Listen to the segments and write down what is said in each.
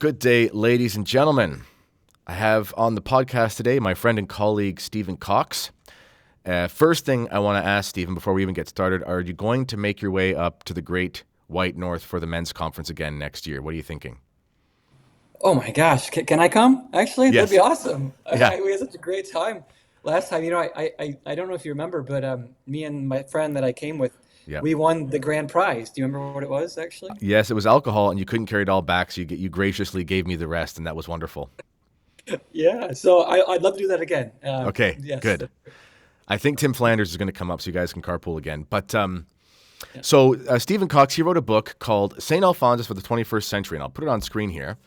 Good day, ladies and gentlemen. I have on the podcast today my friend and colleague, Stephen Kokx. First thing I want to ask, Stephen, before we even get started, are you going to make your way up to the Great White North for the men's conference again next year? What are you thinking? Oh my gosh, can I come? Actually, that'd be Yes. awesome. Yeah. We had such a great time last time. I don't know if you remember, but me and my friend that I came with, Yeah. we won the grand prize. Do you remember what it was, actually? Yes, it was alcohol, and you couldn't carry it all back, so you graciously gave me the rest, and that was wonderful. Yeah, so I'd love to do that again. Okay, Yes. good. I think Tim Flanders is going to come up, so you guys can carpool again. But Yeah. Stephen Kokx, he wrote a book called Saint Alphonsus for the 21st Century, and I'll put it on screen here.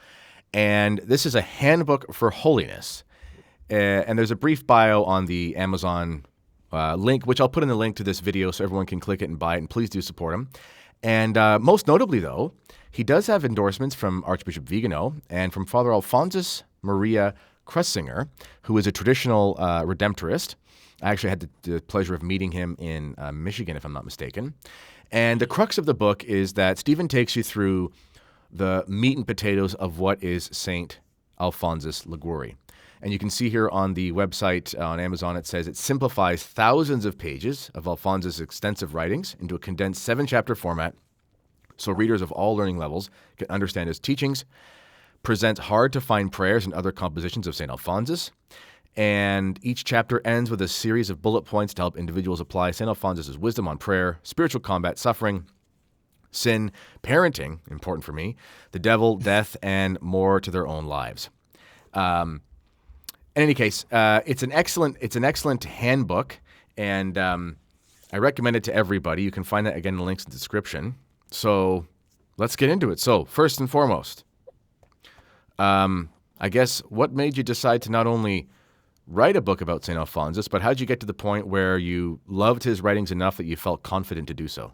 And this is a handbook for holiness. And there's a brief bio on the Amazon link, which I'll put in the link to this video so everyone can click it and buy it. And please do support him. And most notably, though, he does have endorsements from Archbishop Vigano and from Father Alphonsus Maria Kressinger, who is a traditional Redemptorist. I actually had the pleasure of meeting him in Michigan, if I'm not mistaken. And the crux of the book is that Stephen takes you through the meat and potatoes of what is Saint Alphonsus Liguori. And you can see here on the website on Amazon, it says it simplifies thousands of pages of Alphonsus' extensive writings into a condensed 7-chapter format so readers of all learning levels can understand his teachings, presents hard-to-find prayers and other compositions of St. Alphonsus, and each chapter ends with a series of bullet points to help individuals apply St. Alphonsus' wisdom on prayer, spiritual combat, suffering, sin, parenting, important for me, the devil, death, and more to their own lives. In any case, it's an excellent handbook, and I recommend it to everybody. You can find that again in the links in the description. So let's get into it. So first and foremost, I guess what made you decide to not only write a book about St. Alphonsus, but how did you get to the point where you loved his writings enough that you felt confident to do so?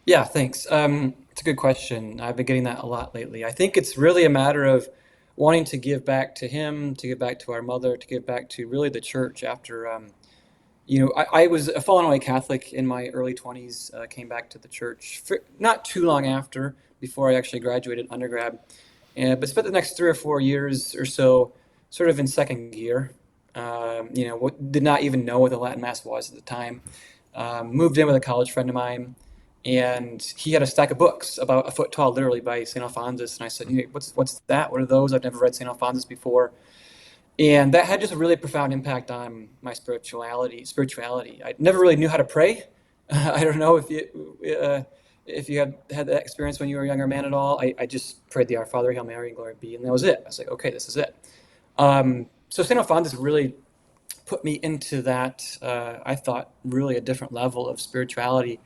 Yeah, thanks. It's a good question. I've been getting that a lot lately. I think it's really a matter of wanting to give back to him, to give back to our mother, to give back to really the church after I was a fallen away Catholic in my early 20s, came back to the church for not too long after, before I actually graduated undergrad, but spent the next 3 or 4 years or so sort of in second gear. Did not even know what the Latin Mass was at the time. Moved in with a college friend of mine, and he had a stack of books about a foot tall, literally, by St. Alphonsus. And I said, "Hey, what's that? What are those? I've never read St. Alphonsus before." And that had just a really profound impact on my spirituality. I never really knew how to pray. I don't know if you had that experience when you were a younger man at all. I just prayed the Our Father, Hail Mary, and Glory be, and that was it. I was like, okay, this is it. So St. Alphonsus really put me into that, I thought, really a different level of spirituality.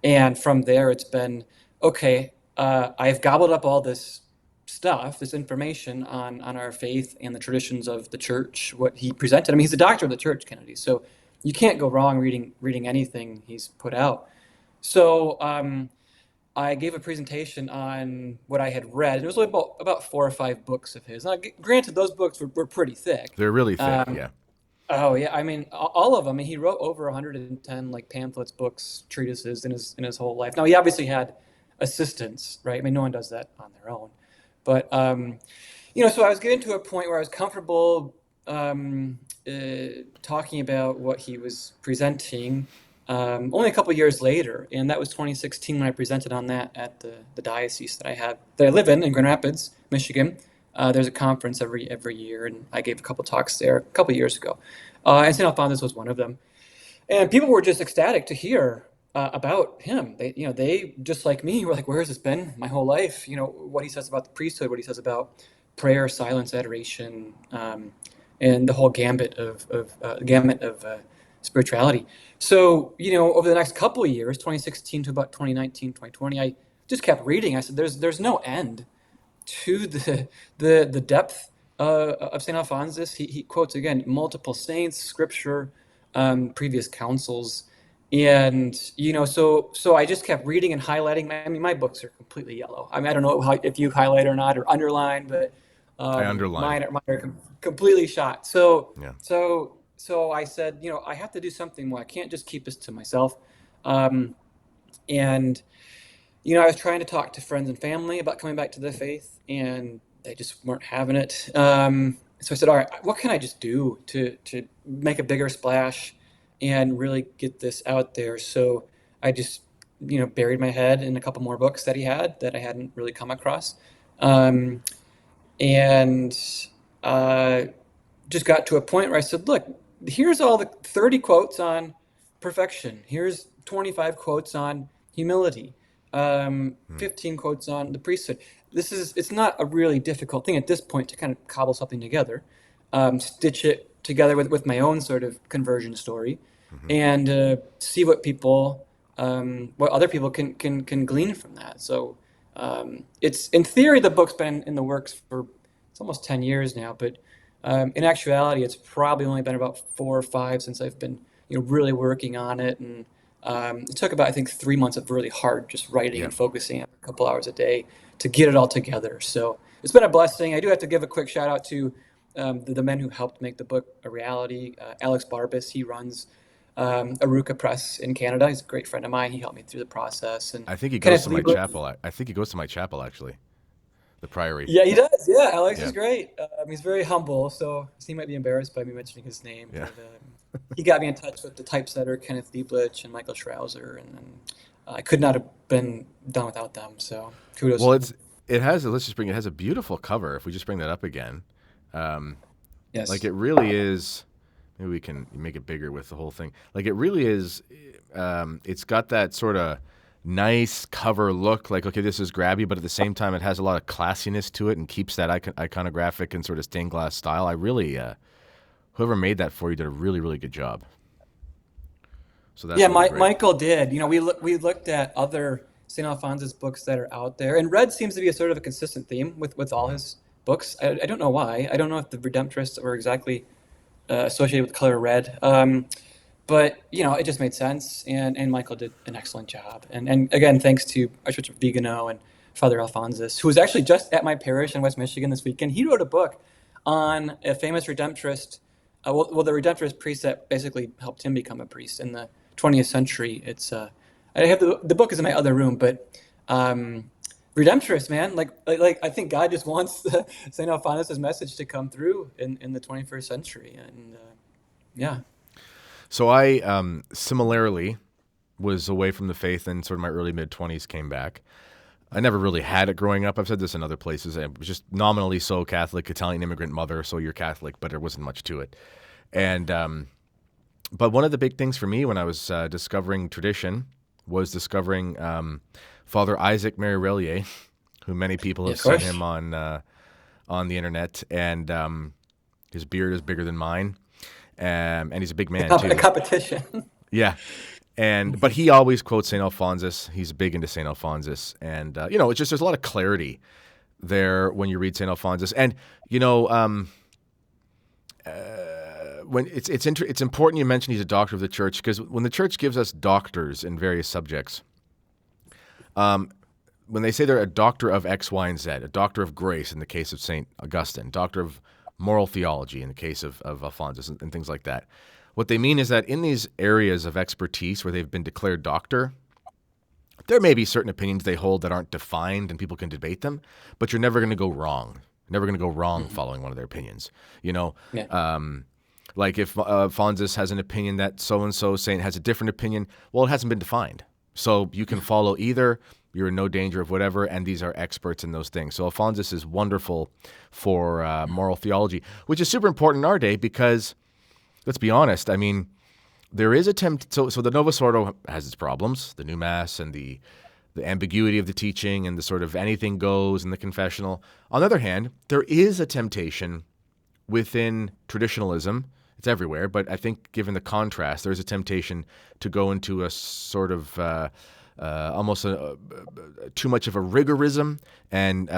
And from there, it's been, okay, I've gobbled up all this stuff, this information on our faith and the traditions of the church, what he presented. I mean, he's a doctor of the church, Kennedy, so you can't go wrong reading anything he's put out. So I gave a presentation on what I had read. It was only about 4 or 5 books of his. Now, granted, those books were pretty thick. They're really thick, Um, yeah. oh yeah, I mean, all of them. I mean, he wrote over 110 like pamphlets, books, treatises in his whole life. Now he obviously had assistants, right? I mean, no one does that on their own. But so I was getting to a point where I was comfortable talking about what he was presenting. Only a couple years later, and that was 2016 when I presented on that at the diocese that I live in Grand Rapids, Michigan. There's a conference every year, and I gave a couple talks there a couple years ago. And St. Alphonsus was one of them. And people were just ecstatic to hear about him. They just like me were like, "Where has this been my whole life?" What he says about the priesthood, what he says about prayer, silence, adoration, and the whole gamut of spirituality. So over the next couple of years, 2016 to about 2019, 2020, I just kept reading. I said, "There's no end to the depth of Saint Alphonsus." He quotes again multiple saints, scripture, previous councils, and so I just kept reading and highlighting. I mean, my books are completely yellow. I mean, I don't know if you highlight or not or underline, but I underline. mine are completely shot. So Yeah. so so I said, I have to do something more. I can't just keep this to myself. Um, and I was trying to talk to friends and family about coming back to the faith, and they just weren't having it. So I said, all right, what can I just do to make a bigger splash and really get this out there? So I just, buried my head in a couple more books that he had that I hadn't really come across. Um, and uh, just got to a point where I said, look, here's all the 30 quotes on perfection. Here's 25 quotes on humility, Hmm. 15 quotes on the priesthood. It's not a really difficult thing at this point to kind of cobble something together, stitch it together with my own sort of conversion story, Hmm. and see what other people can glean from that. So it's in theory, the book's been in the works for it's almost 10 years now, but in actuality, it's probably only been about 4 or 5 since I've been, really working on it. And it took about, I think, 3 months of really hard just writing Yeah. and focusing a couple hours a day to get it all together. So it's been a blessing. I do have to give a quick shout out to the men who helped make the book a reality. Alex Barbas, he runs Aruka Press in Canada. He's a great friend of mine. He helped me through the process. And I think he goes Kenneth to my Liebler. chapel. I think he goes to my chapel actually, the Priory. Yeah, he does. Yeah, Alex Yeah. is great. He's very humble, so he might be embarrassed by me mentioning his name, Yeah. but he got me in touch with the typesetter Kenneth Lieblich and Michael Schrauser, and I could not have been done without them. So kudos Well, to them. it has. Let's just bring. It has a beautiful cover. If we just bring that up again, um, like Yes. it really is. Maybe we can make it bigger with the whole thing. Like it really is. It's got that sort of nice cover look. Like okay, this is grabby, but at the same time, it has a lot of classiness to it and keeps that iconographic and sort of stained glass style. I really, whoever made that for you did a really, really good job. So that's Yeah, really great. Michael did. We looked at other St. Alphonsus books that are out there, and red seems to be a sort of a consistent theme with all Hmm. his books. I don't know why. I don't know if the Redemptorists were exactly associated with the color red. But it just made sense, and Michael did an excellent job. And again, thanks to Archbishop Vigano and Father Alphonsus, who was actually just at my parish in West Michigan this weekend. He wrote a book on a famous Redemptorist. The Redemptorist priest that basically helped him become a priest in the 20th century. I have the book is in my other room, but Redemptorist, man, like I think God just wants Saint Alphonsus' message to come through in the 21st century, and yeah. So I similarly was away from the faith in sort of my early mid 20s, came back. I never really had it growing up. I've said this in other places. I was just nominally so Catholic, Italian immigrant mother, so you're Catholic, but there wasn't much to it. And but one of the big things for me when I was discovering tradition was discovering Father Isaac Marirelier, who many people Yeah, have of seen course. him on the internet, and his beard is bigger than mine, and he's a big man A too. competition. Yeah, and but he always quotes Saint Alphonsus. He's big into Saint Alphonsus, and it's just there's a lot of clarity there when you read Saint Alphonsus, and you know when it's important you mention he's a doctor of the church because when the church gives us doctors in various subjects, when they say they're a doctor of X, Y, and Z, a doctor of grace in the case of Saint Augustine, doctor of moral theology in the case of Alphonsus, and things like that. What they mean is that in these areas of expertise where they've been declared doctor, there may be certain opinions they hold that aren't defined and people can debate them, but you're never going to go wrong. Never going to go wrong Mhm. following one of their opinions. You know, Yeah. like if Alphonsus has an opinion that so and so saint has a different opinion, well, it hasn't been defined. So you can follow either. You're in no danger of whatever, and these are experts in those things. So Alphonsus is wonderful for moral theology, which is super important in our day because, let's be honest, I mean, there is a so the Novus Ordo has its problems, the new mass and the ambiguity of the teaching and the sort of anything goes in the confessional. On the other hand, there is a temptation within traditionalism. It's everywhere, but I think given the contrast, there's a temptation to go into a sort of almost too much of a rigorism, and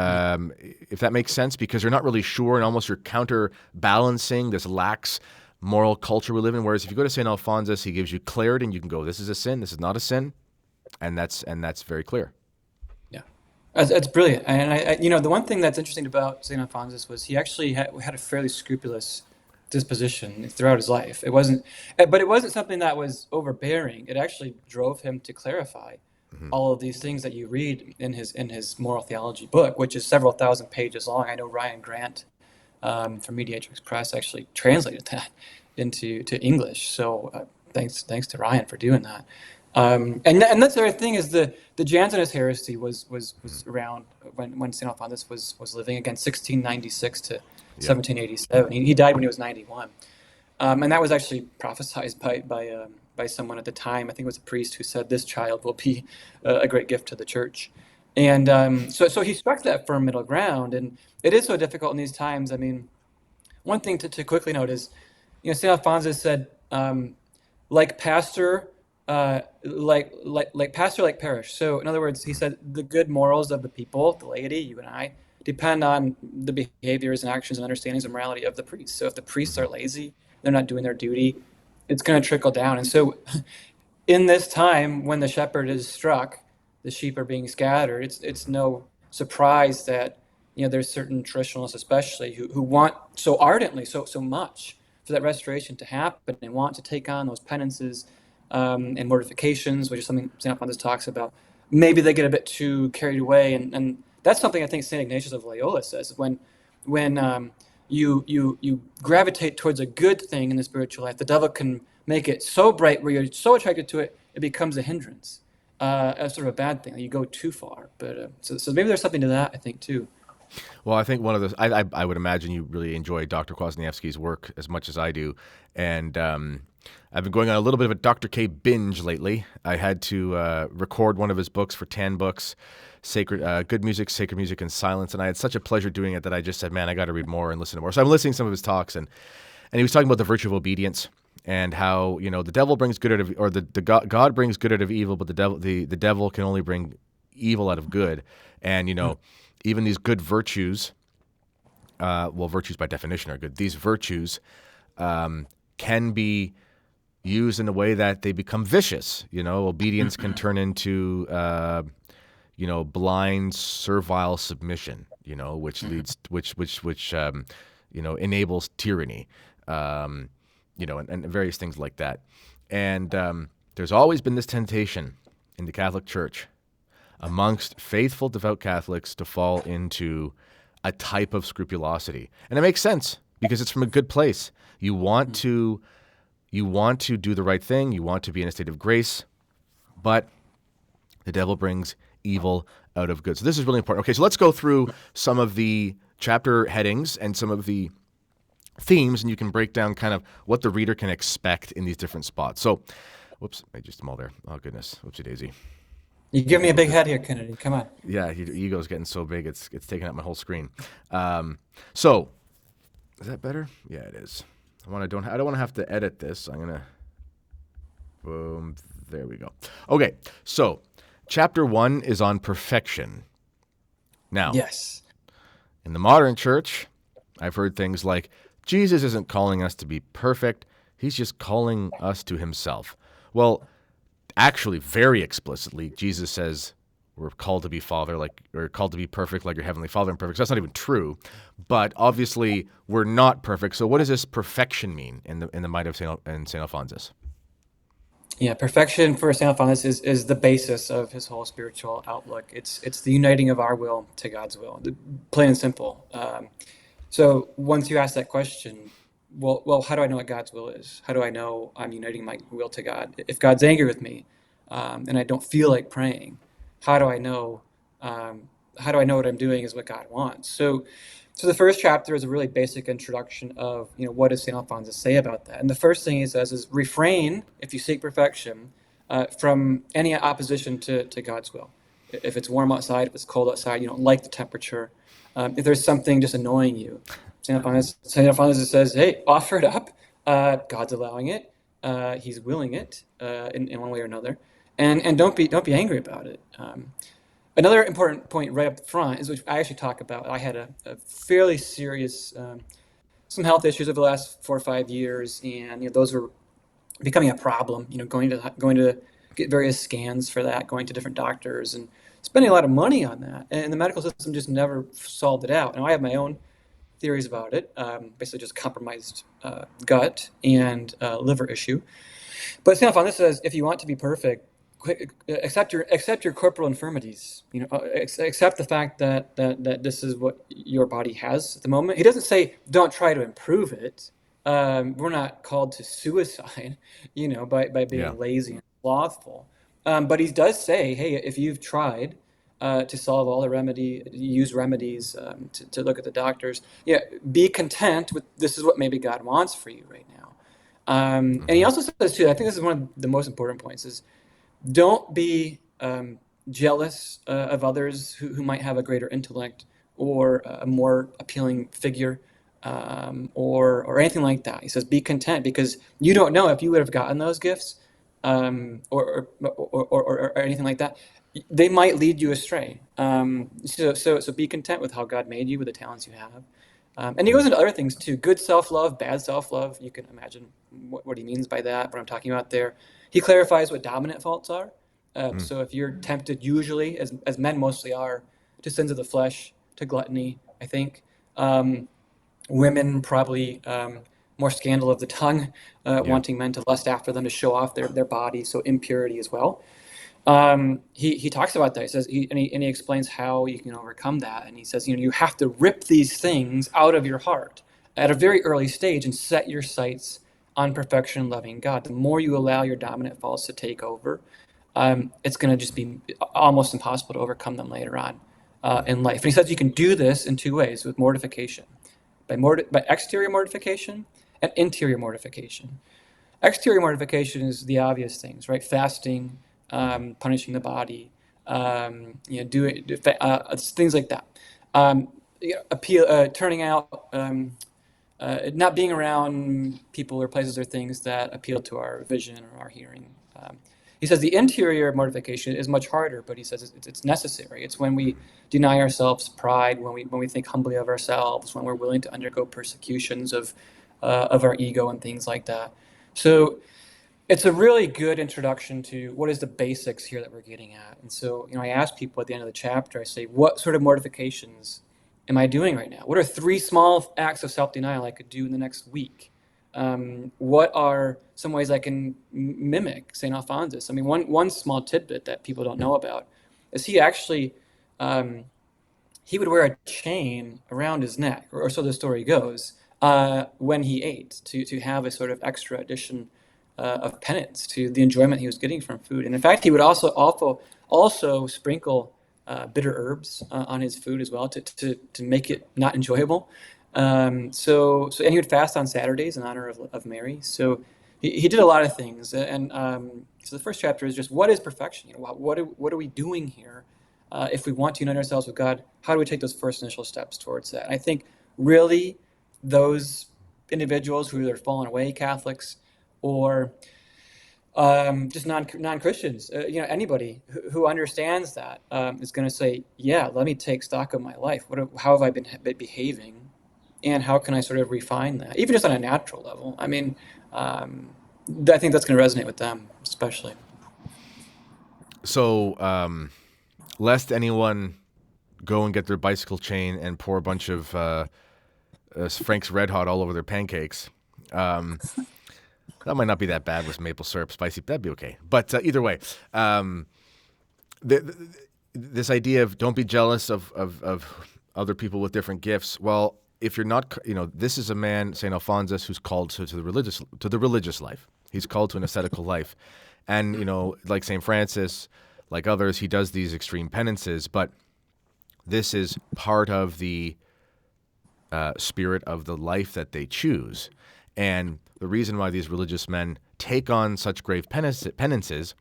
if that makes sense, because you're not really sure, and almost you're counterbalancing this lax moral culture we live in. Whereas if you go to Saint Alphonsus, he gives you clarity, and you can go, "This is a sin. This is not a sin," and that's very clear. Yeah. That's brilliant. And the one thing that's interesting about St. Alphonsus was he actually had a fairly scrupulous disposition throughout his life. But it wasn't something that was overbearing. It actually drove him to clarify all of these things that you read in his moral theology book, which is several thousand pages long. I know Ryan Grant from Mediatrix Press actually translated that to English. So thanks to Ryan for doing that. And that's the other thing is the Jansenist heresy was around when Saint Alphonsus was living, again 1696 to 1787. He died when he was 91, and that was actually prophesied by someone at the time. I think it was a priest who said this child will be a great gift to the church. And so he struck that firm middle ground, and it is so difficult in these times. I mean, one thing to quickly note is, St. Alphonsus said, like pastor, like pastor, like parish. So in other words, he said the good morals of the people, the laity, you and I, depend on the behaviors and actions and understandings and morality of the priests. So if the priests are lazy, they're not doing their duty, it's going to trickle down. And so in this time when the shepherd is struck, the sheep are being scattered, it's no surprise that there's certain traditionalists especially who want so ardently, so much for that restoration to happen and want to take on those penances and mortifications, which is something St. Alphonsus talks about. Maybe they get a bit too carried away, and that's something I think St. Ignatius of Loyola says. When you gravitate towards a good thing in the spiritual life, the devil can make it so bright where you're so attracted to it, it becomes a hindrance, a sort of a bad thing. You go too far. But so maybe there's something to that, I think, too. Well, I think one of those, I would imagine you really enjoy Dr. Kwasniewski's work as much as I do. And I've been going on a little bit of a Dr. K binge lately. I had to record one of his books for Handbooks, Good Music, Sacred Music, and Silence. And I had such a pleasure doing it that I just said, man, I got to read more and listen to more. So I'm listening to some of his talks, and he was talking about the virtue of obedience and how, the devil brings good out of, or the God brings good out of evil, but the devil can only bring evil out of good. And, even these good virtues, virtues by definition are good. These virtues can be used in a way that they become vicious. Obedience can turn into, blind, servile submission. Which leads, which enables tyranny. And various things like that. And there's always been this temptation in the Catholic Church amongst faithful, devout Catholics to fall into a type of scrupulosity. And it makes sense because it's from a good place. You want to do the right thing. You want to be in a state of grace, but the devil brings evil out of good. So this is really important. Okay, so let's go through some of the chapter headings and some of the themes, and you can break down kind of what the reader can expect in these different spots. So, whoops, I just them all there. Oh, goodness. Whoopsie daisy. You give me a big head here, Kennedy. Come on. Yeah, your ego's getting so big, it's taking up my whole screen. So, is that better? Yeah, it is. I don't want to have to edit this. I'm gonna. Boom. There we go. Okay, so chapter 1 is on perfection. Now, yes, in the modern church, I've heard things like Jesus isn't calling us to be perfect; he's just calling us to himself. Well, actually, very explicitly, Jesus says we're called to be called to be perfect like your heavenly Father and perfect. So that's not even true. But obviously, we're not perfect. So what does this perfection mean in the mind of Saint Alphonsus? Yeah, perfection for Saint Alphonsus is the basis of his whole spiritual outlook. It's the uniting of our will to God's will, plain and simple. So once you ask that question, well, how do I know what God's will is? How do I know I'm uniting my will to God? If God's angry with me, and I don't feel like praying, how do I know? How do I know what I'm doing is what God wants? So the first chapter is a really basic introduction of what does Saint Alphonsus say about that. And the first thing he says is refrain, if you seek perfection, from any opposition to God's will. If it's warm outside, if it's cold outside, you don't like the temperature. If there's something just annoying you, Saint Alphonsus says, hey, offer it up. God's allowing it. He's willing it in one way or another. And don't be angry about it. Another important point right up front is which I actually talk about. I had a fairly serious some health issues over the last 4 or 5 years, and those were becoming a problem. Going to get various scans for that, going to different doctors, and spending a lot of money on that. And the medical system just never solved it out. And I have my own theories about it. Basically, just compromised gut and liver issue. But St. Alphonsus says if you want to be perfect, accept your corporal infirmities. Accept the fact that this is what your body has at the moment. He doesn't say don't try to improve it. We're not called to suicide, by Yeah. being lazy and slothful. But he does say, hey, if you've tried to solve all the use remedies, to look at the doctors, be content with this is what maybe God wants for you right now. And he Hmm. also says too, I think this is one of the most important points, is don't be jealous of others who might have a greater intellect or a more appealing figure, or anything like that. He says, be content because you don't know if you would have gotten those gifts, or anything like that. They might lead you astray. So be content with how God made you with the talents you have. And he goes into other things too: good self-love, bad self-love. You can imagine what he means by that, what I'm talking about there. He clarifies what dominant faults are. So if you're tempted, usually, as men mostly are, to sins of the flesh, to gluttony, I think. Women probably more scandal of the tongue, Yeah. wanting men to lust after them to show off their body, so impurity as well. He talks about that. He says, and he explains how you can overcome that. And he says, you have to rip these things out of your heart at a very early stage and set your sights on perfection and loving God. The more you allow your dominant faults to take over, it's going to just be almost impossible to overcome them later on in life. And he says you can do this in two ways: with mortification, by exterior mortification and interior mortification. Exterior mortification is the obvious things, right? Fasting, punishing the body, things like that. Turning out, not being around people or places or things that appeal to our vision or our hearing. He says the interior mortification is much harder, but he says it's necessary. It's when we deny ourselves pride, when we think humbly of ourselves, when we're willing to undergo persecutions of our ego and things like that. So it's a really good introduction to what is the basics here that we're getting at. And so, I ask people at the end of the chapter, I say, what sort of mortifications am I doing right now? What are 3 small acts of self-denial I could do in the next week? What are some ways I can mimic Saint Alphonsus? I mean, one small tidbit that people don't know about is he actually, he would wear a chain around his neck, or so the story goes, when he ate, to have a sort of extra addition of penance to the enjoyment he was getting from food. And in fact, he would also sprinkle bitter herbs on his food as well to make it not enjoyable. And he would fast on Saturdays in honor of Mary. So he did a lot of things. And so the first chapter is just, what is perfection? What are we doing here? If we want to unite ourselves with God, how do we take those first initial steps towards that? And I think really those individuals who are fallen away Catholics, or just non-Christians, anybody who understands that is going to say, yeah, let me take stock of my life. How have I been behaving, and how can I sort of refine that, even just on a natural level? I mean, I think that's going to resonate with them, especially. So, lest anyone go and get their bicycle chain and pour a bunch of Frank's Red Hot all over their pancakes. That might not be that bad with maple syrup, spicy. That'd be okay. But either way, this idea of don't be jealous of other people with different gifts. Well, if you're not, this is a man, Saint Alphonsus, who's called to the religious life. He's called to an ascetical life, and like Saint Francis, like others, he does these extreme penances. But this is part of the spirit of the life that they choose. And the reason why these religious men take on such grave penances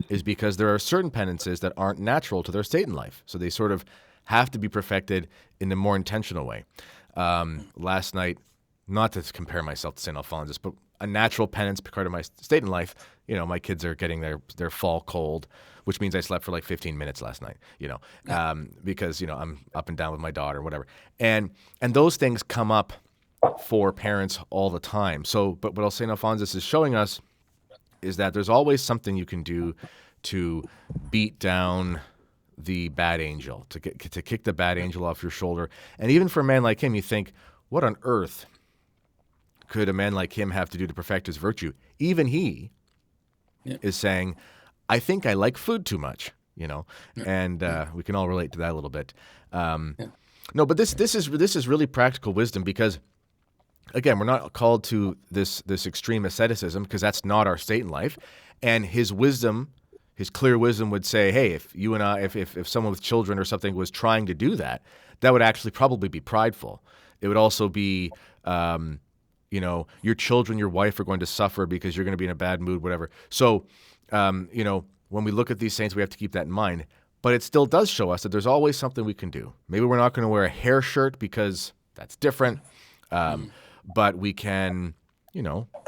is because there are certain penances that aren't natural to their state in life. So they sort of have to be perfected in a more intentional way. Last night, not to compare myself to St. Alphonsus, but a natural penance part of my state in life, my kids are getting their fall cold, which means I slept for like 15 minutes last night, because, I'm up and down with my daughter, whatever. And those things come up for parents all the time. So, but what St. Alphonsus is showing us is that there's always something you can do to beat down the bad angel, to kick the bad angel off your shoulder. And even for a man like him, you think, what on earth could a man like him have to do to perfect his virtue? Even he is saying, I think I like food too much, Yeah, and yeah, we can all relate to that a little bit. Um, yeah, no, but this is really practical wisdom because again, we're not called to this extreme asceticism because that's not our state in life. And his wisdom, his clear wisdom would say, hey, if you and I, if someone with children or something was trying to do that, that would actually probably be prideful. It would also be, your children, your wife are going to suffer because you're going to be in a bad mood, whatever. So, when we look at these saints, we have to keep that in mind. But it still does show us that there's always something we can do. Maybe we're not going to wear a hair shirt because that's different. Um, mm, but we can,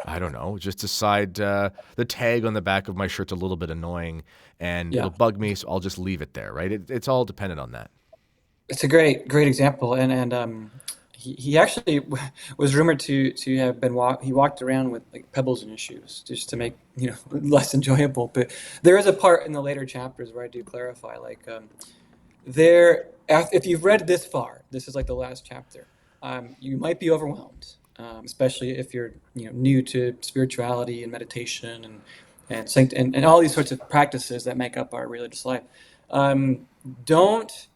I don't know, just decide the tag on the back of my shirt's a little bit annoying and it'll yeah. bug me, so I'll just leave it there, right? It's all dependent on that. It's a great example, and he actually was rumored to have been he walked around with like pebbles in his shoes just to make less enjoyable. But there is a part in the later chapters where I do clarify, like if you've read this far, this is like the last chapter. You might be overwhelmed, especially if you're new to spirituality and meditation and all these sorts of practices that make up our religious life. Don't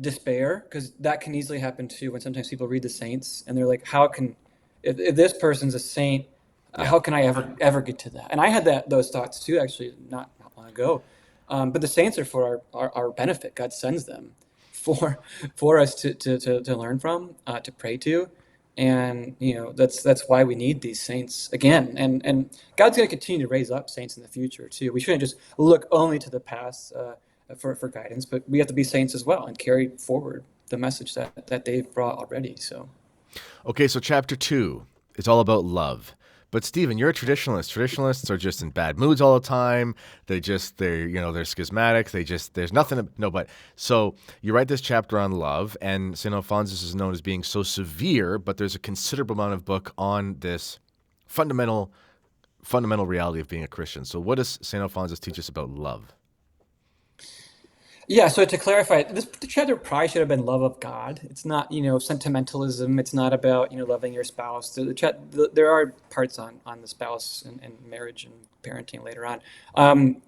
despair, because that can easily happen too when sometimes people read the saints and they're like, how can, if this person's a saint, Yeah. how can I ever get to that? And I had those thoughts too, actually, not long ago. But the saints are for our benefit. God sends them for for us to learn from, to pray to. And that's why we need these saints again. And God's going to continue to raise up saints in the future too. We shouldn't just look only to the past for guidance, but we have to be saints as well and carry forward the message that they've brought already. So Okay, so chapter 2 is all about love. But Stephen, you're a traditionalist. Traditionalists are just in bad moods all the time. They're schismatic. There's nothing to, no, but so you write this chapter on love, and Saint Alphonsus is known as being so severe, but there's a considerable amount of book on this fundamental reality of being a Christian. So what does Saint Alphonsus teach us about love? yeah, so to clarify, the chapter probably should have been love of God. It's not, sentimentalism. It's not about, loving your spouse. There are parts on the spouse and marriage and parenting later on.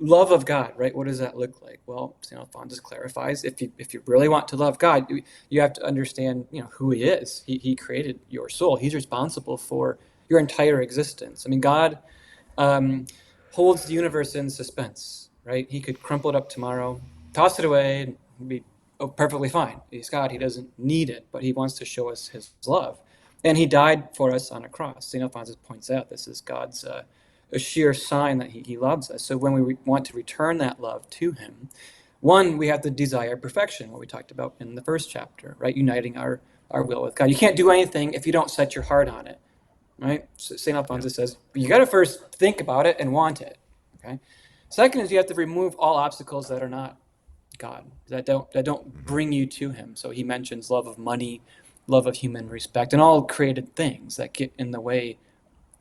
Love of God, right? What does that look like? Well, St. Alphonsus clarifies, if you really want to love God, you have to understand, who He is. He created your soul. He's responsible for your entire existence. I mean, God um, holds the universe in suspense, right? He could crumple it up tomorrow, toss it away, and be perfectly fine. He's God. He doesn't need it, but He wants to show us His love. And He died for us on a cross. St. Alphonsus points out this is God's a sheer sign that he loves us. So when we want to return that love to Him, one, we have to desire perfection, what we talked about in the first chapter, right? Uniting our will with God. You can't do anything if you don't set your heart on it, right? So St. Yeah. Alphonsus says, you got to first think about it and want it, okay? Second is you have to remove all obstacles that are not God, that don't bring you to Him. So he mentions love of money, love of human respect, and all created things that get in the way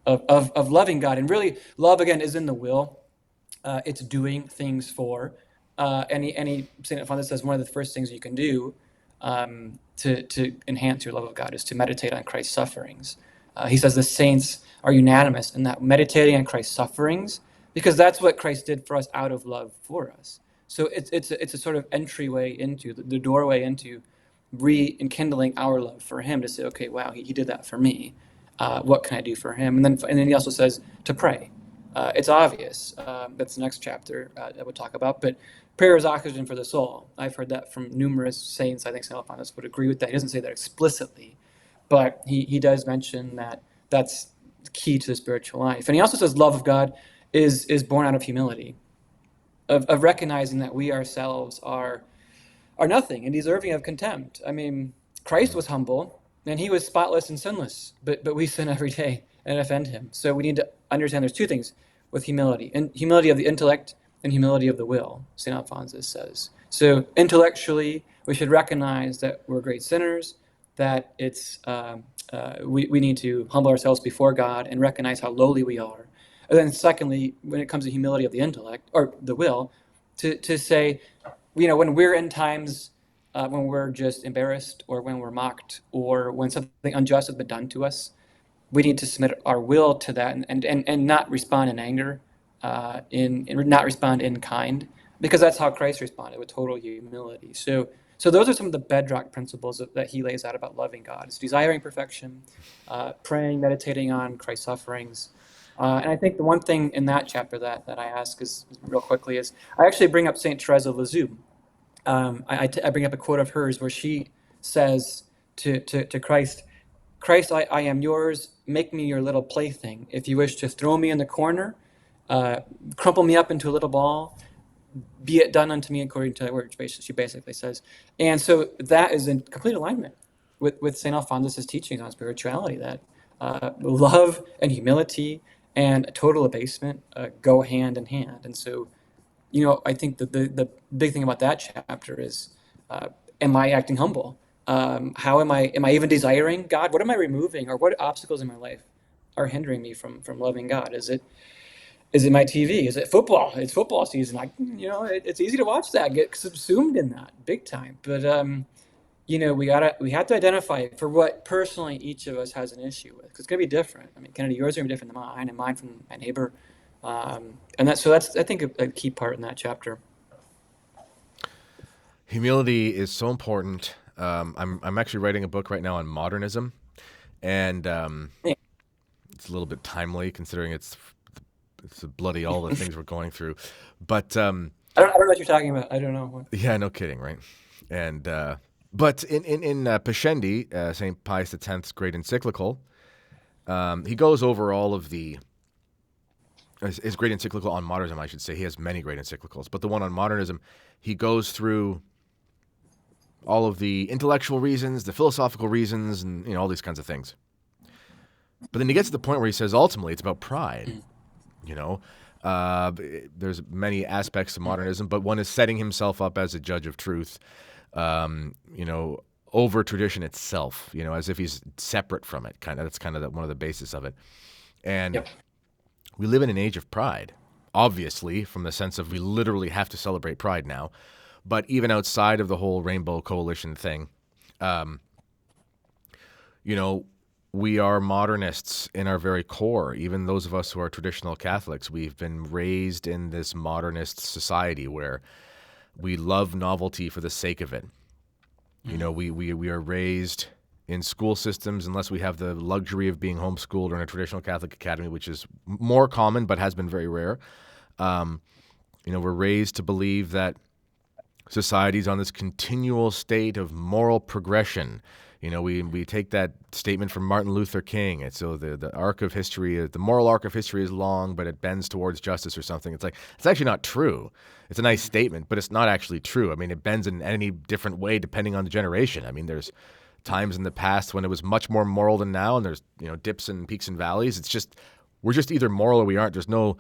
of loving God. And really, love again is in the will. It's doing things for. Any St. Alphonsus says one of the first things you can do to enhance your love of God is to meditate on Christ's sufferings. He says the saints are unanimous in that meditating on Christ's sufferings, because that's what Christ did for us out of love for us. So it's a sort of entryway into the doorway into rekindling our love for Him, to say, okay, wow, he did that for me. What can I do for Him? And then he also says to pray. It's obvious. That's the next chapter that we'll talk about. But prayer is oxygen for the soul. I've heard that from numerous saints. I think St. Alphonsus would agree with that. He doesn't say that explicitly, but he does mention that that's key to the spiritual life. And he also says love of God is born out of humility, of recognizing that we ourselves are nothing and deserving of contempt. I mean, Christ was humble and He was spotless and sinless, but we sin every day and offend Him. So we need to understand there's two things with humility, and humility of the intellect and humility of the will, St. Alphonsus says. So intellectually, we should recognize that we're great sinners, that we need to humble ourselves before God and recognize how lowly we are. And then secondly, when it comes to humility of the intellect or the will, to say, when we're in times when we're just embarrassed or when we're mocked or when something unjust has been done to us, we need to submit our will to that and not respond in anger, in not respond in kind, because that's how Christ responded, with total humility. So those are some of the bedrock principles that he lays out about loving God. It's desiring perfection, praying, meditating on Christ's sufferings. And I think the one thing in that chapter that I ask is real quickly is I actually bring up Saint Therese of Lisieux. I bring up a quote of hers where she says to Christ, Christ, I am yours. Make me your little plaything. If you wish to throw me in the corner, uh, crumple me up into a little ball, be it done unto me according to thy word, she basically says. And so that is in complete alignment with St. Alphonsus' teachings on spirituality, that love and humility and total abasement go hand in hand. And so, I think that the big thing about that chapter is, am I acting humble? How am I even desiring God? What am I removing, or what obstacles in my life are hindering me from loving God? Is it my TV? Is it football? It's football season. It's easy to watch that, get subsumed in that big time. But we have to identify for what personally each of us has an issue with, because it's gonna be different. I mean, Kennedy, yours are gonna be different than mine, and mine from my neighbor. And that's I think a key part in that chapter. Humility is so important. I'm actually writing a book right now on modernism, and Yeah. it's a little bit timely considering it's bloody all the things we're going through. But I don't know what you're talking about. I don't know. yeah, no kidding, right? And but in Pascendi, Saint Pius X's great encyclical, he goes over all of his great encyclical on modernism, I should say. He has many great encyclicals, but the one on modernism, he goes through all of the intellectual reasons, the philosophical reasons, and all these kinds of things. But then he gets to the point where he says, ultimately, it's about pride. There's many aspects to modernism, but one is setting himself up as a judge of truth, over tradition itself, as if he's separate from it. That's kind of one of the basis of it. And Yep. we live in an age of pride, obviously, from the sense of we literally have to celebrate pride now. But even outside of the whole Rainbow Coalition thing, we are modernists in our very core. Even those of us who are traditional Catholics, we've been raised in this modernist society where we love novelty for the sake of it. We are raised in school systems, unless we have the luxury of being homeschooled or in a traditional Catholic academy, which is more common but has been very rare. We're raised to believe that society's on this continual state of moral progression. We take that statement from Martin Luther King. It's so the arc of history, the moral arc of history is long, but it bends towards justice or something. It's like, it's actually not true. It's a nice statement, but it's not actually true. I mean, it bends in any different way depending on the generation. I mean, there's times in the past when it was much more moral than now, and there's dips and peaks and valleys. It's just we're just either moral or we aren't. There's no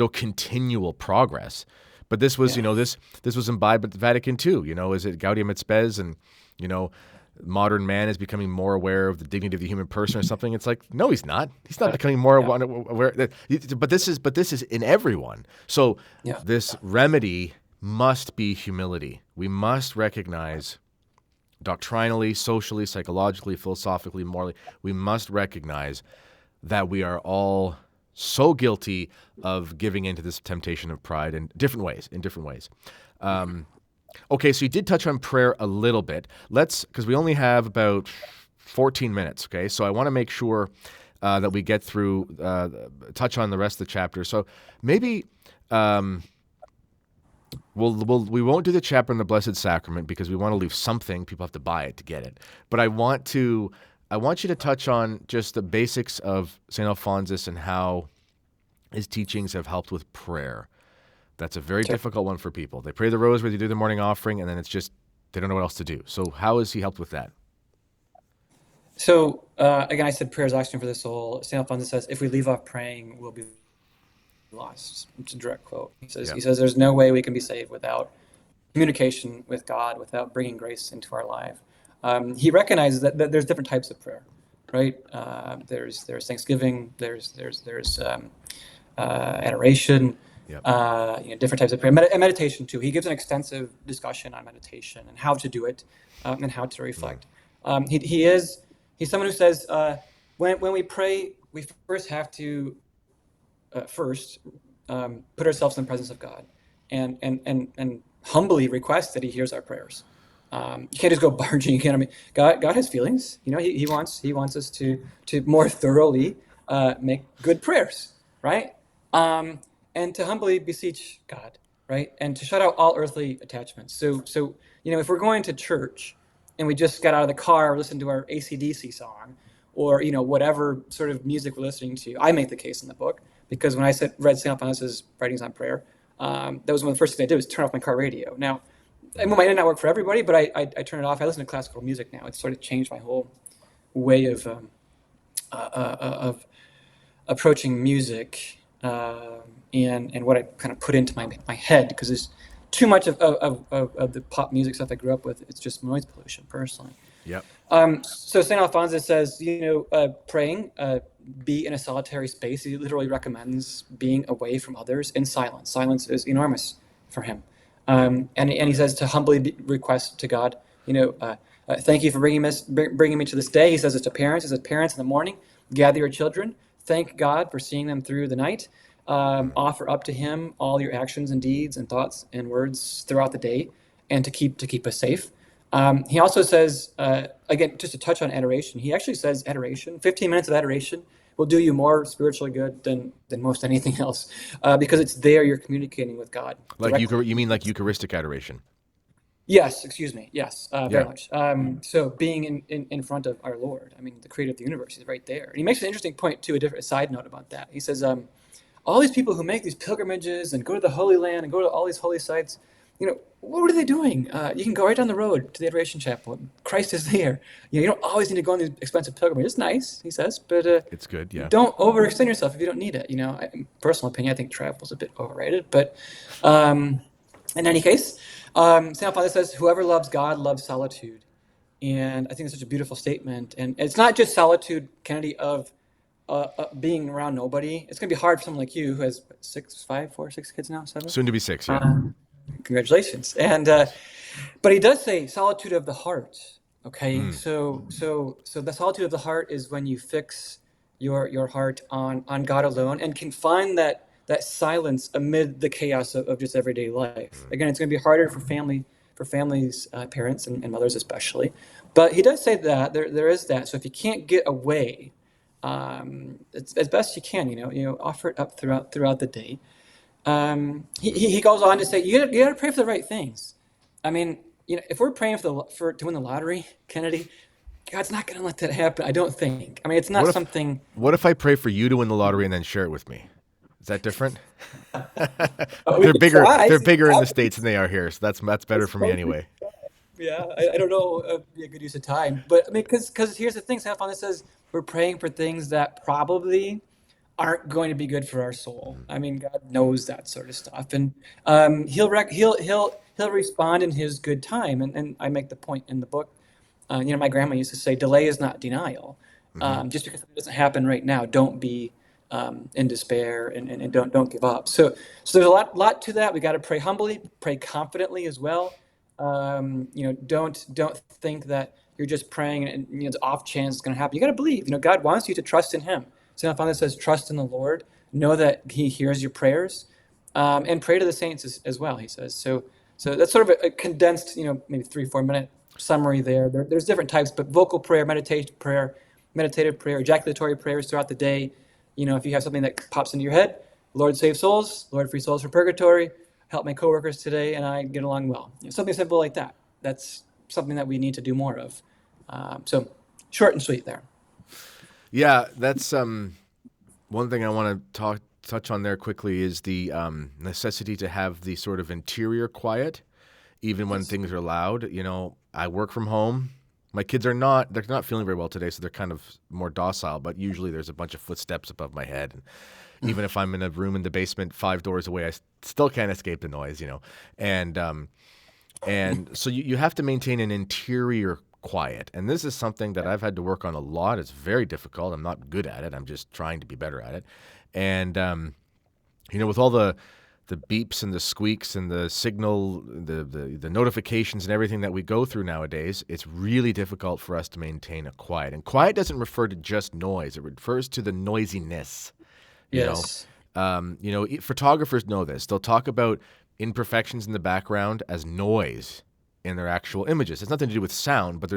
continual progress. But this was, this was imbibed at the Vatican too. Is it Gaudium et Spes, and modern man is becoming more aware of the dignity of the human person or something? It's like, no, he's not. He's not becoming more aware. But this is in everyone. So this remedy must be humility. We must recognize doctrinally, socially, psychologically, philosophically, morally, we must recognize that we are all so guilty of giving into this temptation of pride in different ways. Okay, so you did touch on prayer a little bit. Because we only have about 14 minutes, okay? So I want to make sure that we get through, touch on the rest of the chapter. So maybe we won't do the chapter on the Blessed Sacrament because we want to leave something. People have to buy it to get it. But I want you to touch on just the basics of St. Alphonsus and how his teachings have helped with prayer. That's a very difficult one for people. They pray the rosary, they do the morning offering, and then it's just they don't know what else to do. So how has he helped with that? So again, I said prayer is oxygen for the soul. St. Alphonsus says, if we leave off praying, we'll be lost. It's a direct quote. He says there's no way we can be saved without communication with God, without bringing grace into our life. He recognizes that there's different types of prayer, right? There's thanksgiving, there's adoration, different types of prayer, and meditation too. He gives an extensive discussion on meditation and how to do it, and how to reflect. He's someone who says when we pray, we first have to put ourselves in the presence of God and humbly request that He hears our prayers. You can't just go barging in. I mean, God has feelings. He wants us to more thoroughly make good prayers, right? Um, and to humbly beseech God, right? And to shut out all earthly attachments. So if we're going to church and we just got out of the car, listened to our AC/DC song, or whatever sort of music we're listening to, I make the case in the book because when I read Saint Alphonsus' writings on prayer, that was one of the first things I did was turn off my car radio. Now, it might not work for everybody, but I turn it off. I listen to classical music now. It's sort of changed my whole way of approaching music and what I kind of put into my head, because there's too much of the pop music stuff I grew up with. It's just noise pollution, personally. Yep. So St. Alphonsus says, praying, be in a solitary space. He literally recommends being away from others in silence. Silence is enormous for him. And he says to humbly request to God, thank you for bringing me to this day. He says it to parents. He says, parents, in the morning, gather your children. Thank God for seeing them through the night. Offer up to Him all your actions and deeds and thoughts and words throughout the day, and to keep us safe. He also says, again, just to touch on adoration, he actually says adoration, 15 minutes of adoration will do you more spiritually good than most anything else, because it's there you're communicating with God. Like you mean like Eucharistic adoration? Yes, excuse me. Yes, very Yeah. much. So being in front of our Lord, I mean, the creator of the universe is right there. And he makes an interesting point, too, a side note about that. He says, all these people who make these pilgrimages and go to the Holy Land and go to all these holy sites, what are they doing? You can go right down the road to the Adoration Chapel. Christ is there. You don't always need to go on these expensive pilgrimages. It's nice, he says, but It's good, yeah. don't overextend yourself if you don't need it. In personal opinion, I think travel's a bit overrated. But in any case, St. Alphonsus says, whoever loves God loves solitude. And I think it's such a beautiful statement. And it's not just solitude, Kennedy, of being around nobody. It's going to be hard for someone like you who has 6 kids now, 7? Soon to be 6, yeah. Congratulations. And but he does say solitude of the heart. Okay, so the solitude of the heart is when you fix your heart on God alone and can find that silence amid the chaos of just everyday life. Again, it's going to be harder for families, parents and mothers especially. But he does say that there is that. So if you can't get away, it's as best you can. Offer it up throughout the day. He goes on to say you got to pray for the right things. I mean, if we're praying for to win the lottery, Kennedy, God's not going to let that happen. I don't think. I mean, it's not something. What if I pray for you to win the lottery and then share it with me? Is that different? They're bigger. They're bigger in the States than they are here, so that's better for me anyway. Yeah, I don't know. Be a good use of time, but I mean, because here's the thing. St. Alphonsus says we're praying for things that probably aren't going to be good for our soul. I mean, God knows that sort of stuff, and he'll respond in His good time. And I make the point in the book. My grandma used to say, "Delay is not denial." Just because it doesn't happen right now, don't be in despair and don't give up. So there's a lot to that. We got to pray humbly, pray confidently as well. Don't think that you're just praying and it's off chance it's going to happen. You got to believe. God wants you to trust in Him. St. Alphonsus says, trust in the Lord, know that He hears your prayers, and pray to the saints as well, he says. So that's sort of a condensed, maybe 3-4 minute summary there. There's different types, but vocal prayer, meditative prayer, ejaculatory prayers throughout the day. If you have something that pops into your head, Lord save souls, Lord free souls from purgatory, help my coworkers today and I get along well. Something simple like that. That's something that we need to do more of. So short and sweet there. Yeah, that's one thing I want to touch on there quickly is the necessity to have the sort of interior quiet, even when things are loud. I work from home. My kids they're not feeling very well today, so they're kind of more docile, but usually there's a bunch of footsteps above my head. And even if I'm in a room in the basement 5 doors away, I still can't escape the noise, And so you have to maintain an interior quiet. And this is something that I've had to work on a lot. It's very difficult. I'm not good at it. I'm just trying to be better at it. And, with all the beeps and the squeaks and the signal, the notifications and everything that we go through nowadays, it's really difficult for us to maintain a quiet. And quiet doesn't refer to just noise. It refers to the noisiness. Yes. Photographers know this. They'll talk about imperfections in the background as noise in their actual images. It's nothing to do with sound, but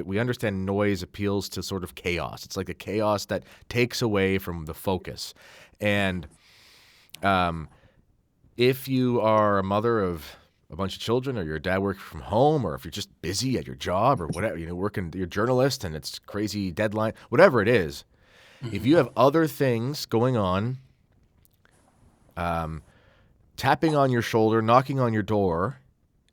we understand noise appeals to sort of chaos. It's like a chaos that takes away from the focus. And if you are a mother of a bunch of children, or you're a dad working from home, or if you're just busy at your job or whatever, working, you're a journalist and it's crazy deadline, whatever it is, if you have other things going on, tapping on your shoulder, knocking on your door,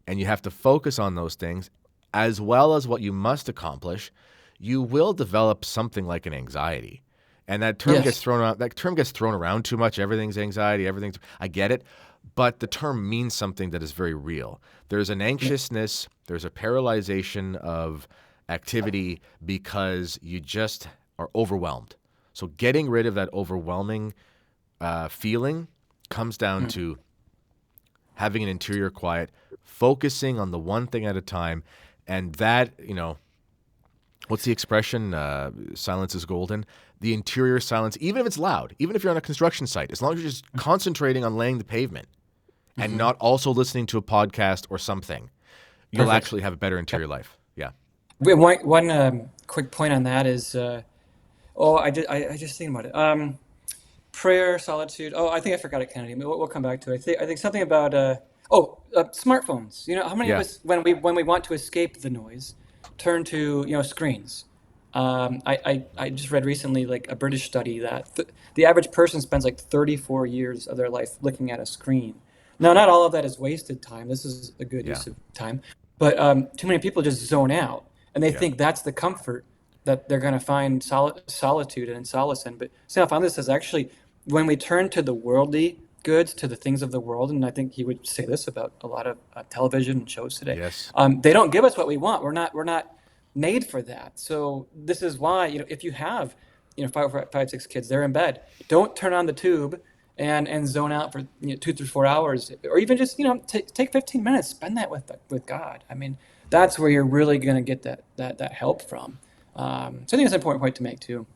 and you have to focus on those things, as well as what you must accomplish, you will develop something like an anxiety. And that term gets Yes. thrown out. That term gets thrown around too much. Everything's anxiety. I get it, but the term means something that is very real. There's an anxiousness. There's a paralyzation of activity because you just are overwhelmed. So getting rid of that overwhelming feeling comes down to having an interior quiet, focusing on the one thing at a time, and that, what's the expression? Silence is golden. The interior silence, even if it's loud, even if you're on a construction site, as long as you're just concentrating on laying the pavement and not also listening to a podcast or something, you'll Perfect. actually have a better interior life. Yeah. One quick point on that is, I just think about it. Prayer, solitude. Oh, I think I forgot it, Kennedy. We'll come back to it. I think something about smartphones. How many of Yeah. us, when we want to escape the noise, turn to screens. I just read recently, like, a British study that the average person spends like 34 years of their life looking at a screen. Now, not all of that is wasted time. This is a good Yeah. use of time, but too many people just zone out, and they Yeah. think that's the comfort that they're going to find solitude and solace in. But Saint Alphonsus says, actually, when we turn to the worldly goods, to the things of the world, and I think he would say this about a lot of television and shows today, Yes. they don't give us what we want. We're not made for that. So this is why, if you have, five, 6 kids, they're in bed, don't turn on the tube and zone out for 2 to 4 hours, or even just take 15 minutes, spend that with God. I mean, that's where you're really going to get that help from. So I think that's an important point to make too.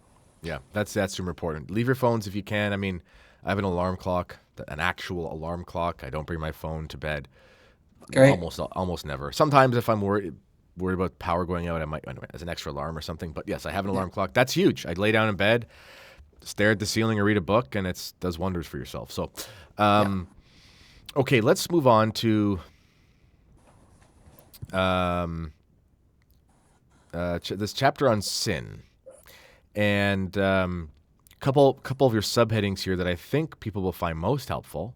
Yeah, that's super important. Leave your phones if you can. I mean, I have an alarm clock, an actual alarm clock. I don't bring my phone to bed Great. almost never. Sometimes if I'm worried about power going out, I might as an extra alarm or something. But yes, I have an Yeah. alarm clock. That's huge. I'd lay down in bed, stare at the ceiling, or read a book, and it does wonders for yourself. So, Yeah. okay, let's move on to this chapter on sin, and couple of your subheadings here that I think people will find most helpful.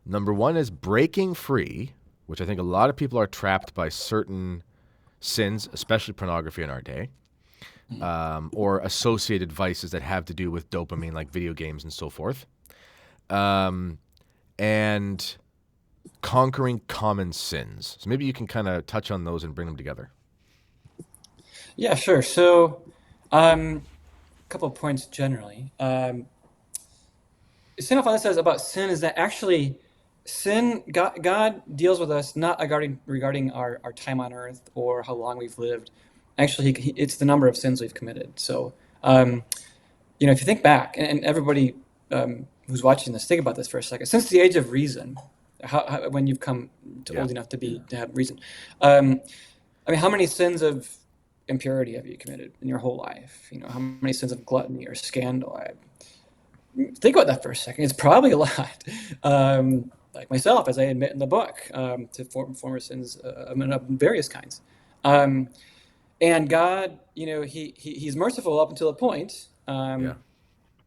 Number one is breaking free, which I think a lot of people are trapped by certain sins, especially pornography in our day, or associated vices that have to do with dopamine, like video games and so forth, and conquering common sins. So maybe you can kind of touch on those and bring them together. Yeah, sure. So, a couple of points generally. Saint Alphonsus says about sin is that actually sin, God deals with us not regarding our time on earth or how long we've lived. Actually, it's the number of sins we've committed. So, if you think back, and everybody who's watching this, think about this for a second. Since the age of reason, when you've come to Yeah. old enough to have reason, um, I mean, how many sins of impurity have you committed in your whole life? How many sins of gluttony or scandal? Think about that for a second. It's probably a lot. Like myself, as I admit in the book, to former sins of various kinds. Um, and God, He's merciful up until a point. Yeah.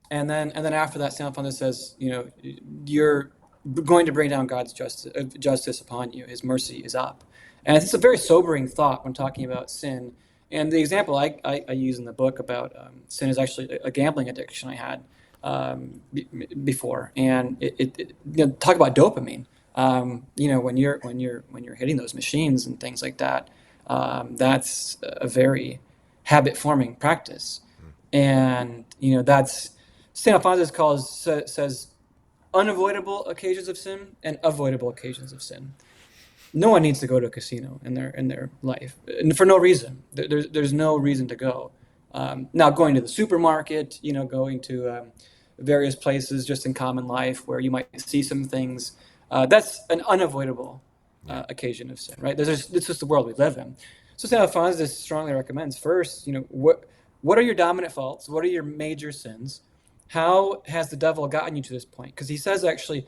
And then after that, Saint Alphonsus says, you're going to bring down God's justice upon you. His mercy is up. And it's a very sobering thought when talking about sin. And the example I use in the book about sin is actually a gambling addiction I had before. And talk about dopamine. When you're hitting those machines and things like that, that's a very habit forming practice. And that's St. Alphonsus says unavoidable occasions of sin and avoidable occasions of sin. No one needs to go to a casino in their life, and for no reason. There's no reason to go. Now, going to the supermarket, going to various places just in common life where you might see some things. That's an unavoidable Yeah. occasion of sin, right? It's just the world we live in. So St. Alphonsus strongly recommends first, what are your dominant faults? What are your major sins? How has the devil gotten you to this point? Because he says actually,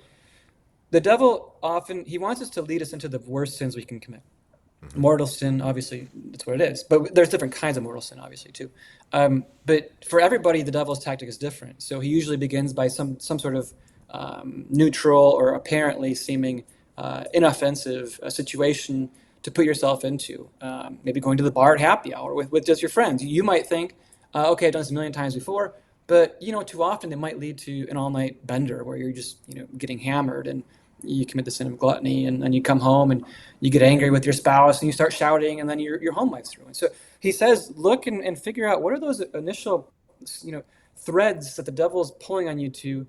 the devil often he wants us to lead us into the worst sins we can commit. Mm-hmm. Mortal sin, obviously, that's what it is. But there's different kinds of mortal sin, obviously, too. But for everybody, the devil's tactic is different. So he usually begins by some sort of neutral or apparently seeming inoffensive situation to put yourself into. Maybe going to the bar at happy hour with just your friends. You might think, okay, I've done this a million times before, but too often they might lead to an all-night bender where you're just getting hammered and you commit the sin of gluttony, and then you come home and you get angry with your spouse and you start shouting, and then your home life's ruined. So he says, look and figure out what are those initial threads that the devil's pulling on you to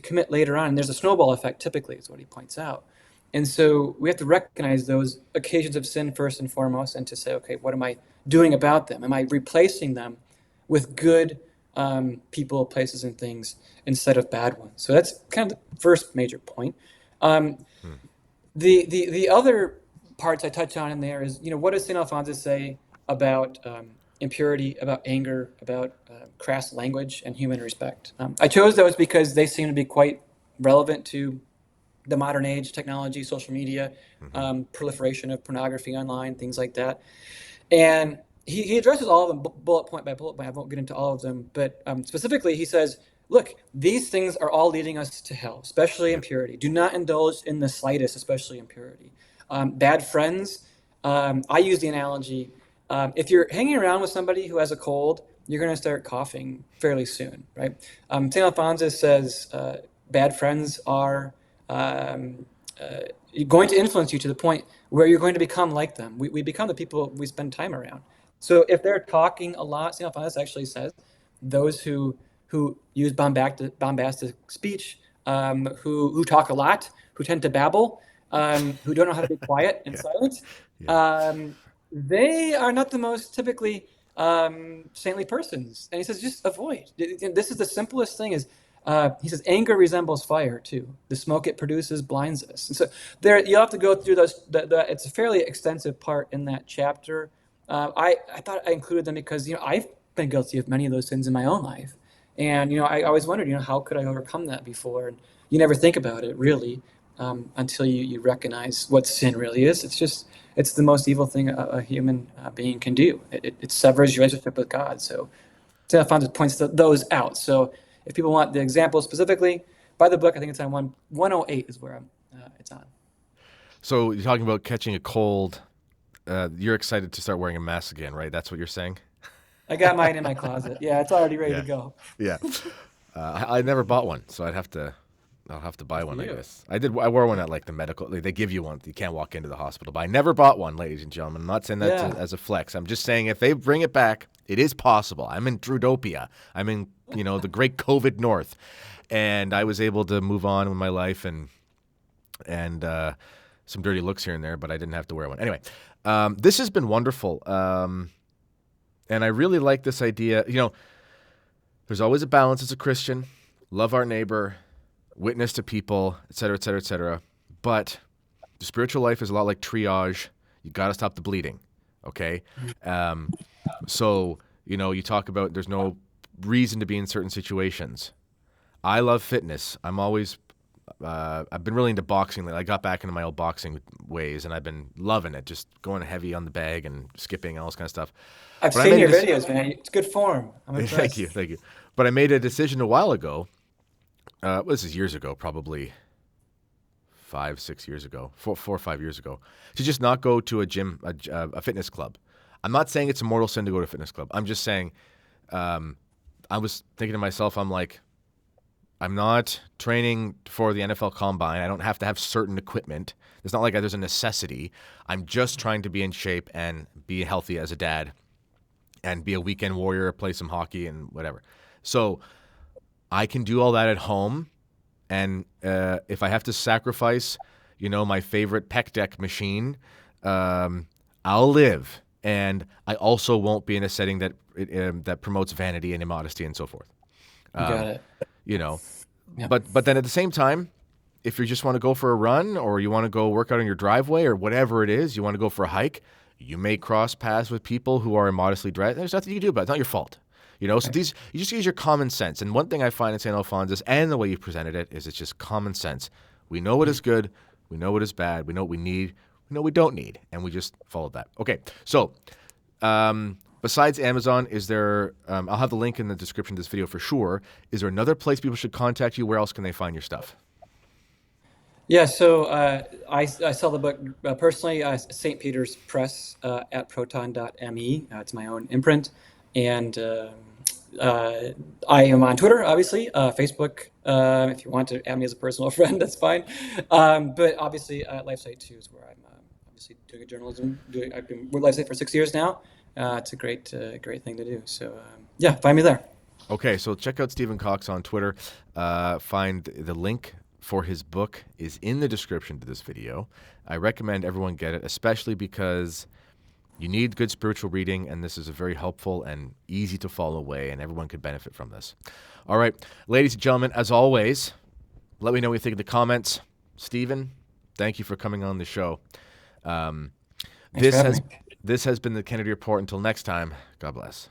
commit later on. And there's a snowball effect, typically, is what he points out. And so we have to recognize those occasions of sin first and foremost, and to say, okay, what am I doing about them? Am I replacing them with good people, places, and things instead of bad ones? So that's kind of the first major point. The other parts I touch on in there is, what does St. Alphonsus say about impurity, about anger, about crass language, and human respect? I chose those because they seem to be quite relevant to the modern age, technology, social media, proliferation of pornography online, things like that. And he addresses all of them bullet point by bullet point. I won't get into all of them, but specifically he says, look, these things are all leading us to hell, especially impurity. Do not indulge in the slightest, especially impurity. Bad friends, I use the analogy, if you're hanging around with somebody who has a cold, you're going to start coughing fairly soon, right? St. Alphonsus says bad friends are going to influence you to the point where you're going to become like them. We become the people we spend time around. So if they're talking a lot, St. Alphonsus actually says those who use bombastic speech, who talk a lot, who tend to babble, who don't know how to be quiet and silent, they are not the most typically saintly persons. And he says, just avoid. This is the simplest thing is, he says, anger resembles fire too. The smoke it produces blinds us. And so there, you'll have to go through those. It's a fairly extensive part in that chapter. I thought I included them because I've been guilty of many of those sins in my own life, and I always wondered, how could I overcome that before? And you never think about it really until you recognize what sin really is. It's the most evil thing a human being can do. It severs your relationship with God. So St. Alphonsus points those out. So if people want the example specifically, buy the book. I think it's on 108 is where it's on. So you're talking about catching a cold. You're excited to start wearing a mask again, right? That's what you're saying? I got mine in my closet. Yeah, it's already ready to go. Yeah. I never bought one, so I'll have to buy one, I you. guess. I wore one at like the medical. They give you one. You can't walk into the hospital. But I never bought one, ladies and gentlemen. I'm not saying that as a flex. I'm just saying if they bring it back, it is possible. I'm in Drudopia. I'm in the great COVID North, and I was able to move on with my life and some dirty looks here and there, but I didn't have to wear one. Anyway, this has been wonderful, and I really like this idea. There's always a balance as a Christian. Love our neighbor, witness to people, et cetera, et cetera, et cetera. But the spiritual life is a lot like triage. You got to stop the bleeding, okay? So, you talk about there's no reason to be in certain situations. I love fitness. I've been really into boxing lately. I got back into my old boxing ways, and I've been loving it, just going heavy on the bag and skipping and all this kind of stuff. I've seen your videos, man. It's good form. I'm impressed. Thank you. But I made a decision a while ago. This is years ago, probably 5-6 years ago, 4 or 5 years ago, to just not go to a gym, a fitness club. I'm not saying it's a mortal sin to go to a fitness club. I'm just saying, I was thinking to myself, I'm like, I'm not training for the NFL Combine. I don't have to have certain equipment. It's not like there's a necessity. I'm just trying to be in shape and be healthy as a dad and be a weekend warrior, play some hockey and whatever. So I can do all that at home. And if I have to sacrifice, my favorite pec deck machine, I'll live. And I also won't be in a setting that promotes vanity and immodesty and so forth. Got it. You know, Yeah. but then at the same time, if you just want to go for a run or you want to go work out on your driveway or whatever it is, you want to go for a hike, you may cross paths with people who are immodestly dressed. There's nothing you can do about it. It's not your fault. So Right. you just use your common sense. And one thing I find in St. Alphonsus and the way you presented it is it's just common sense. We know what is good. We know what is bad. We know what we need. We know what we don't need. And we just follow that. Okay. So besides Amazon, is there, I'll have the link in the description of this video for sure. Is there another place people should contact you? Where else can they find your stuff? Yeah, so I sell the book personally, St. Peter's Press at proton.me. It's my own imprint. And I am on Twitter, obviously, Facebook. If you want to add me as a personal friend, that's fine. But obviously, LifeSite too is where I'm obviously doing journalism. I've been with LifeSite for 6 years now. It's a great thing to do. So yeah, find me there. Okay, so check out Stephen Kokx on Twitter. Find the link for his book is in the description to this video. I recommend everyone get it, especially because you need good spiritual reading, and this is a very helpful and easy to follow way, and everyone could benefit from this. All right, ladies and gentlemen, as always, let me know what you think in the comments. Stephen, thank you for coming on the show. Thanks This for having has me. this has been the Kennedy Report. Until next time, God bless.